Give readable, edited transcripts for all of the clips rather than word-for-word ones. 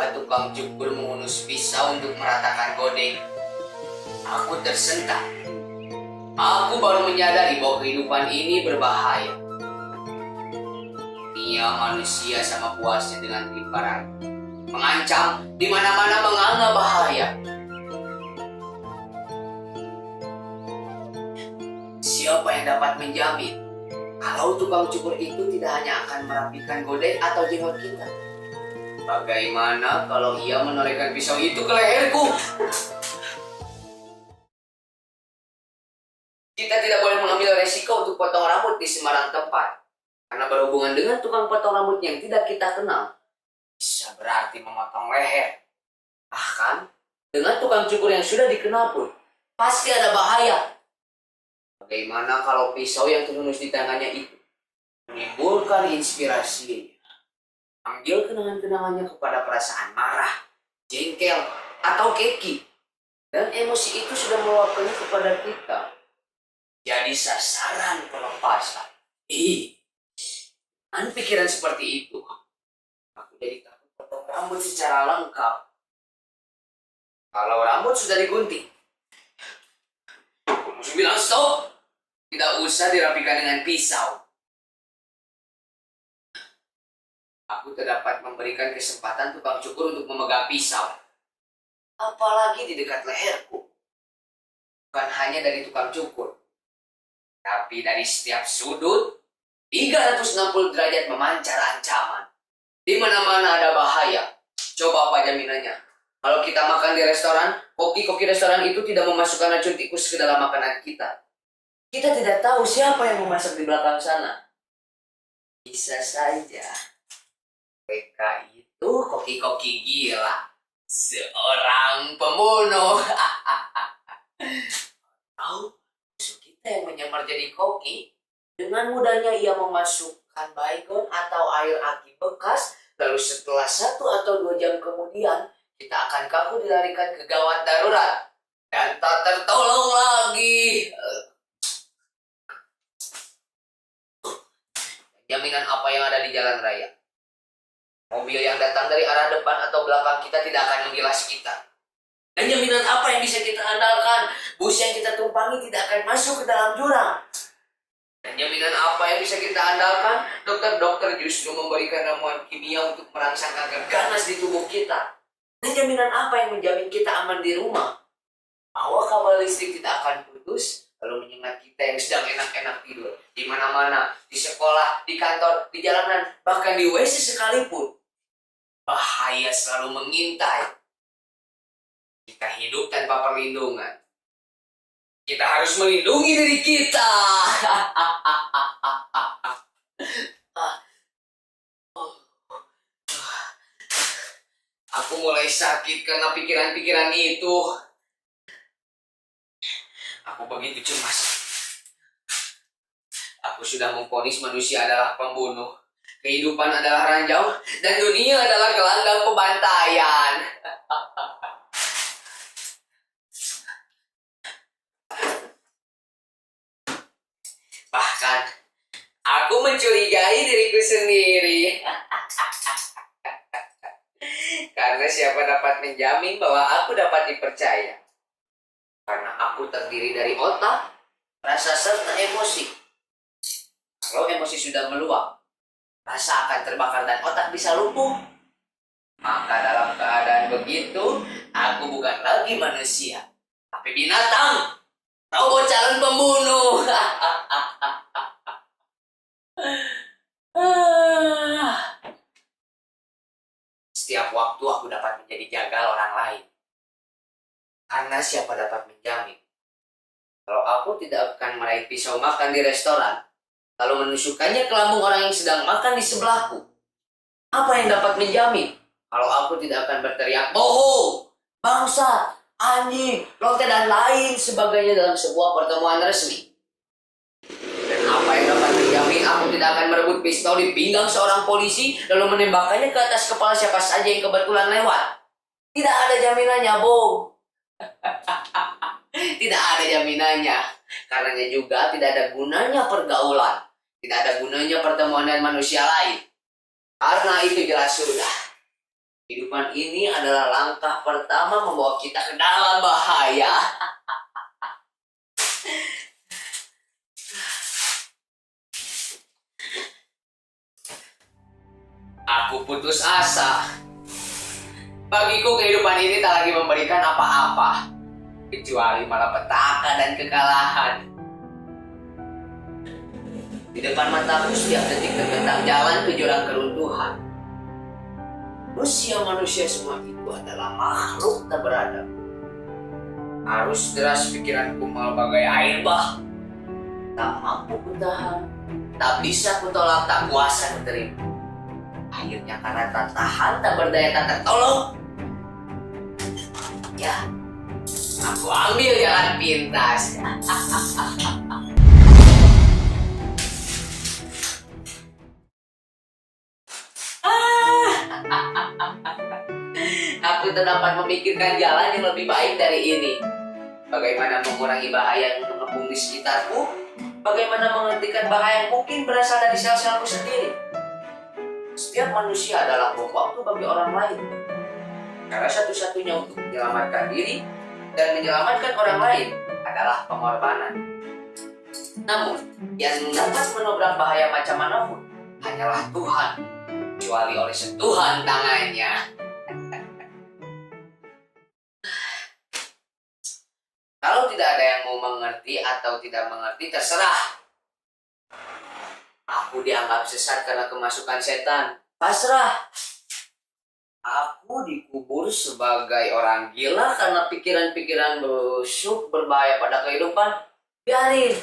ketika tukang cukur mengunus pisau untuk meratakan godeng, aku tersentak. Aku baru menyadari bahwa kehidupan ini berbahaya. Dunia manusia sama puasnya dengan timparan, mengancam di mana-mana menganga bahaya. Siapa yang dapat menjamin kalau tukang cukur itu tidak hanya akan merapikan godeng atau jenggot kita? Bagaimana kalau ia menorehkan pisau itu ke leherku? Kita tidak boleh mengambil resiko untuk potong rambut di sembarang tempat, karena berhubungan dengan tukang potong rambut yang tidak kita kenal bisa berarti memotong leher. Bahkan dengan tukang cukur yang sudah dikenal pun pasti ada bahaya. Bagaimana kalau pisau yang terhunus di tangannya itu menimbulkan inspirasinya, ambil kenangan-kenangannya kepada perasaan marah, jengkel, atau keki, dan emosi itu sudah meluapkannya kepada kita jadi sasaran pelepasan. Dengan pikiran seperti itu, aku jadi takut potong rambut secara lengkap. Kalau rambut sudah digunting, aku mesti bilang stop. Tidak usah dirapikan dengan pisau. Aku tidak dapat memberikan kesempatan tukang cukur untuk memegang pisau, apalagi di dekat leherku. Bukan hanya dari tukang cukur, tapi dari setiap sudut, 360 derajat memancar ancaman. Di mana-mana ada bahaya. Coba apa jaminannya? Kalau kita makan di restoran, koki-koki restoran itu tidak memasukkan racun tikus ke dalam makanan kita. Kita tidak tahu siapa yang memasak di belakang sana. Bisa saja mereka itu koki-koki gila, seorang pembunuh. Tahu, musuh kita yang menyamar jadi koki, dengan mudahnya ia memasukkan baygon atau air aki bekas, lalu setelah 1 atau 2 jam kemudian, kita akan kaku dilarikan ke gawat darurat dan tak tertolong lagi. Jaminan apa yang ada di jalan raya? Mobil yang datang dari arah depan atau belakang kita tidak akan menggilas kita. Dan jaminan apa yang bisa kita andalkan? Bus yang kita tumpangi tidak akan masuk ke dalam jurang. Dan jaminan apa yang bisa kita andalkan? Dokter-dokter justru memberikan ramuan kimia untuk merangsang kanker ganas di tubuh kita. Dan jaminan apa yang menjamin kita aman di rumah? Bahwa kabel listrik tidak akan putus, lalu menyengat kita yang sedang enak-enak tidur. Di mana-mana, di sekolah, di kantor, di jalanan, bahkan di WC sekalipun. Bahaya selalu mengintai. Kita hidup tanpa perlindungan. Kita harus melindungi diri kita. Aku mulai sakit karena pikiran-pikiran itu. Aku begitu cemas. Aku sudah memvonis manusia adalah pembunuh, kehidupan adalah ranjau, dan dunia adalah gelanggang pembantaian. Bahkan, aku mencurigai diriku sendiri. Karena siapa dapat menjamin bahwa aku dapat dipercaya? Karena aku terdiri dari otak, rasa serta emosi. Kalau emosi sudah meluap, rasa akan terbakar dan otak bisa lumpuh. Maka dalam keadaan begitu, aku bukan lagi manusia, tapi binatang, robot calon pembunuh. Setiap waktu aku dapat menjadi jagal orang lain. Karena siapa dapat menjamin kalau aku tidak akan meraih pisau makan di restoran, lalu menusukkannya ke lambung orang yang sedang makan di sebelahku? Apa yang dapat menjamin kalau aku tidak akan berteriak bohong, bangsa, anjing, lonte, dan lain sebagainya dalam sebuah pertemuan resmi? Dan apa yang dapat menjamin aku tidak akan merebut pistol di pinggang seorang polisi lalu menembakkannya ke atas kepala siapa saja yang kebetulan lewat? Tidak ada jaminannya, Bung. Tidak ada jaminannya. Karenanya juga tidak ada gunanya pergaulan. Tidak ada gunanya pertemuan dengan manusia lain. Karena itu jelas sudah. Kehidupan ini adalah langkah pertama membawa kita ke dalam bahaya. Aku putus asa. Bagiku kehidupan ini tak lagi memberikan apa-apa, kecuali malapetaka dan kekalahan. Di depan mataku setiap detik terbentang jalan ke jurang keruntuhan. Manusia semua itu adalah makhluk tak beradab. Arus deras pikiranku bagai air bah. Tak mampu kutahan, tak bisa kutolak, tak kuasa kuterima. Akhirnya karena tak tahan, tak berdaya, tak tertolong, ya, aku ambil jalan pintas. Aku tak dapat memikirkan jalan yang lebih baik dari ini. Bagaimana mengurangi bahaya yang mengepung di sekitarku? Bagaimana menghentikan bahaya yang mungkin berasal dari sel-selku sendiri? Setiap manusia adalah bom waktu bagi orang lain. Cara satu-satunya untuk menyelamatkan diri dan menyelamatkan orang lain adalah pengorbanan. Namun, yang dapat menobrak bahaya macam manapun hanyalah Tuhan, kecuali oleh sentuhan tangannya. Kalau tidak ada yang mau mengerti atau tidak mengerti, terserah. Aku dianggap sesat karena kemasukan setan. Pasrah. Aku dikubur sebagai orang gila karena pikiran-pikiran busuk berbahaya pada kehidupan. Biarin.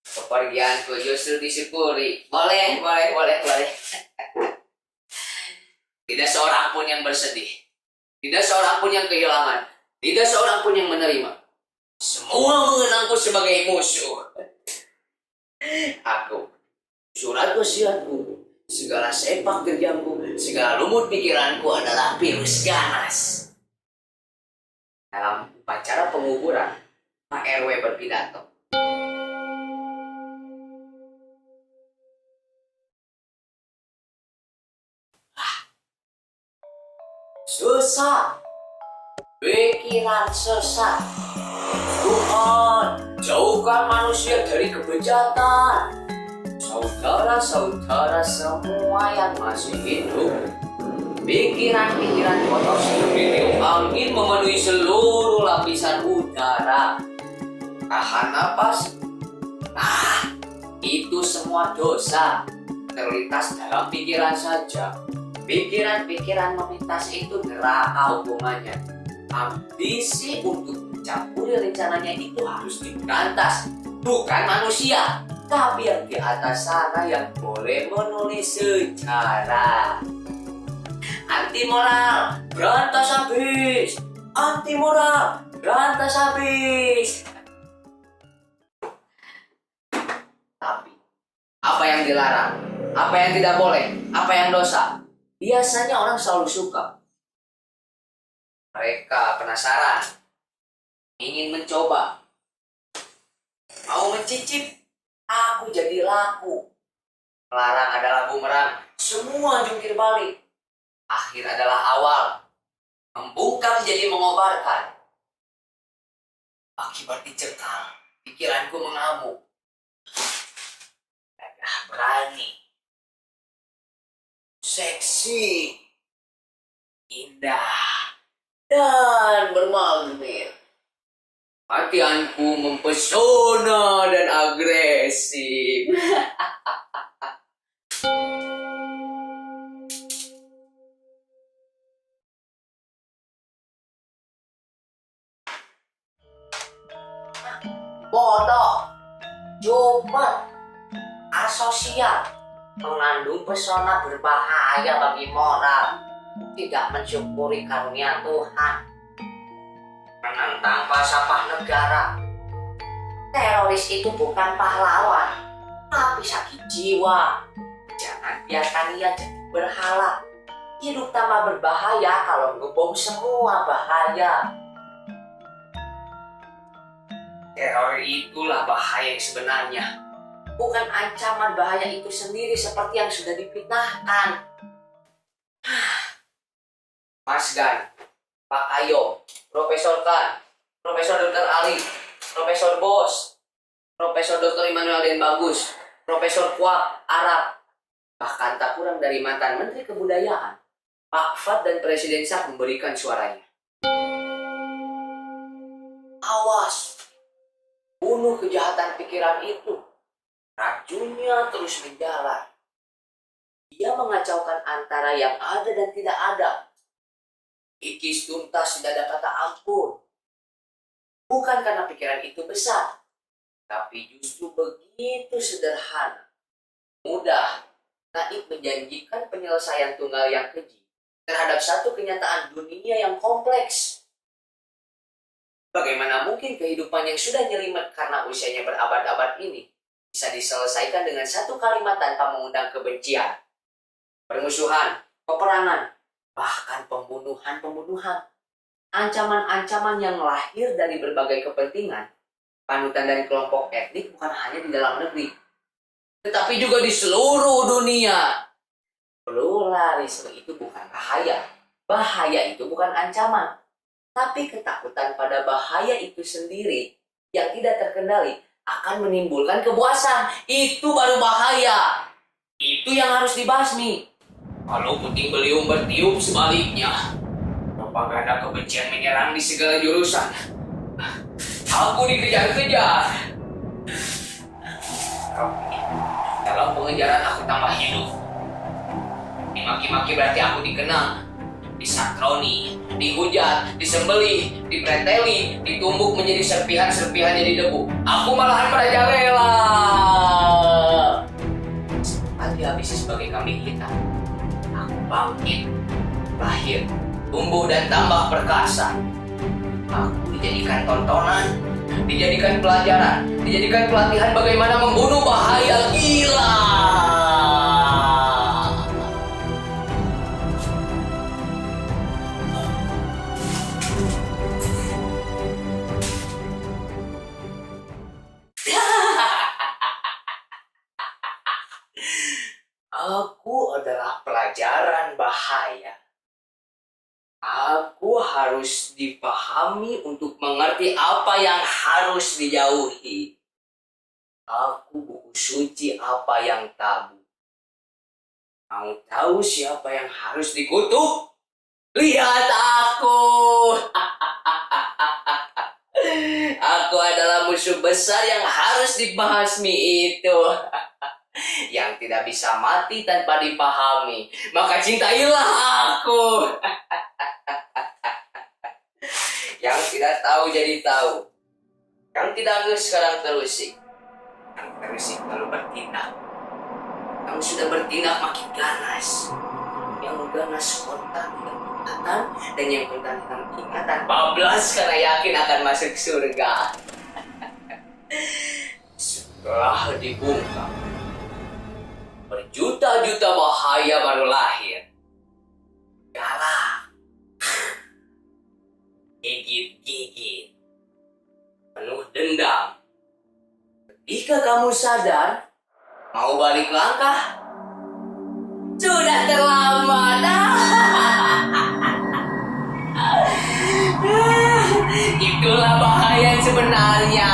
Kepergianku justru disyukuri. Boleh. Tidak seorang pun yang bersedih. Tidak seorang pun yang kehilangan. Tidak seorang pun yang menerima. Semua mengenangku sebagai musuh. Aku, surat wasiatku, segala sepak terjangku, segala lumut pikiranku adalah virus ganas. Dalam upacara penguburan, Pak RW berpidato. Susah, pikiran sesat. Tuhan, jauhkan manusia dari kebejatan. Saudara-saudara semua yang masih hidup, pikiran-pikiran kotor seperti angin memenuhi seluruh lapisan udara. Tahan napas. Nah, itu semua dosa. Terlintas dalam pikiran saja. Pikiran-pikiran melintas itu neraka hukumannya. Ambisi untuk mencampuri rencananya itu harus diberantas. Bukan manusia, tapi yang di atas sana yang boleh menulis sejarah. Anti moral, berantas habis. Anti moral, berantas habis. Tapi, apa yang dilarang? Apa yang tidak boleh? Apa yang dosa? Biasanya orang selalu suka. Mereka penasaran, ingin mencoba, mau mencicip. Aku jadi laku. Melarang adalah bumerang, semua jungkir balik. Akhir adalah awal, membungkam jadi mengobarkan. Akibat dicekal, pikiranku mengamuk. Gagah berani, seksi, indah, dan bermagnet. Hatianku mempesona dan agresif. Bodoh, cepat, asosial, mengandung pesona berbahaya bagi moral, tidak mensyukuri karunia Tuhan, menentang falsafah negara. Teroris itu bukan pahlawan, tapi sakit jiwa. Jangan biarkan ia jadi berhala. Hidup tambah berbahaya kalau ngebom semua bahaya. Teror itulah bahaya yang sebenarnya, bukan ancaman bahaya itu sendiri seperti yang sudah difitnahkan. Mas Gan, Pak Ayo, Profesor Kan, Profesor Dr. Ali, Profesor Bos, Profesor Dr. Immanuel Den Bagus, Profesor Kwak, Arab, bahkan tak kurang dari mantan Menteri Kebudayaan, Pak Fad dan Presiden Shah memberikan suaranya. Awas, bunuh kejahatan pikiran itu. Racunnya terus menjalar. Dia mengacaukan antara yang ada dan tidak ada. Ikis tuntas tidak ada kata ampun. Bukan karena pikiran itu besar, tapi justru begitu sederhana. Mudah, naif menjanjikan penyelesaian tunggal yang keji terhadap satu kenyataan dunia yang kompleks. Bagaimana mungkin kehidupan yang sudah nyelimet karena usianya berabad-abad ini bisa diselesaikan dengan satu kalimat tanpa mengundang kebencian, permusuhan, peperangan, bahkan pembunuhan-pembunuhan, ancaman-ancaman yang lahir dari berbagai kepentingan, panutan dari kelompok etnik bukan hanya di dalam negeri, tetapi juga di seluruh dunia. Pluralisme itu bukan bahaya. Bahaya itu bukan ancaman. Tapi ketakutan pada bahaya itu sendiri yang tidak terkendali akan menimbulkan kepuasan. Itu baru bahaya. Itu yang harus dibasmi. Kalau puting beliung bertiup sebaliknya, propaganda kebencian menyerang di segala jurusan. Aku dikejar-kejar. Dalam pengejaran aku tambah hidup. Dimaki-maki berarti aku dikenang, disatroni, dihujat, disembeli, dipreteli, ditumbuk menjadi serpihan-serpihan jadi debu. Aku malahan merajalela. Sempat dihabisi sebagai kambing hitam. Aku bangkit, lahir, tumbuh dan tambah perkasa. Aku dijadikan tontonan, dijadikan pelajaran, dijadikan pelatihan bagaimana membunuh bahaya gila. Aku adalah pelajaran bahaya. Aku harus dipahami untuk mengerti apa yang harus dijauhi. Aku buku suci apa yang tabu. Mau tahu siapa yang harus dikutuk? Lihat aku. Aku adalah musuh besar yang harus dibasmi itu. Yang tidak bisa mati tanpa dipahami. Maka cintailah aku. Yang tidak tahu jadi tahu. Yang tidak nges sekarang terusik. Yang terusik baru bertindak. Yang sudah bertindak makin ganas. Yang ganas kontan dengan ingatan. Dan yang kontan dengan ingatan bablas karena yakin akan masuk surga. Setelah dibungkam, berjuta-juta bahaya baru lahir. Galak, gigit-gigit, penuh dendam. Ketika kamu sadar, mau balik langkah, sudah terlambat. Itulah bahaya sebenarnya.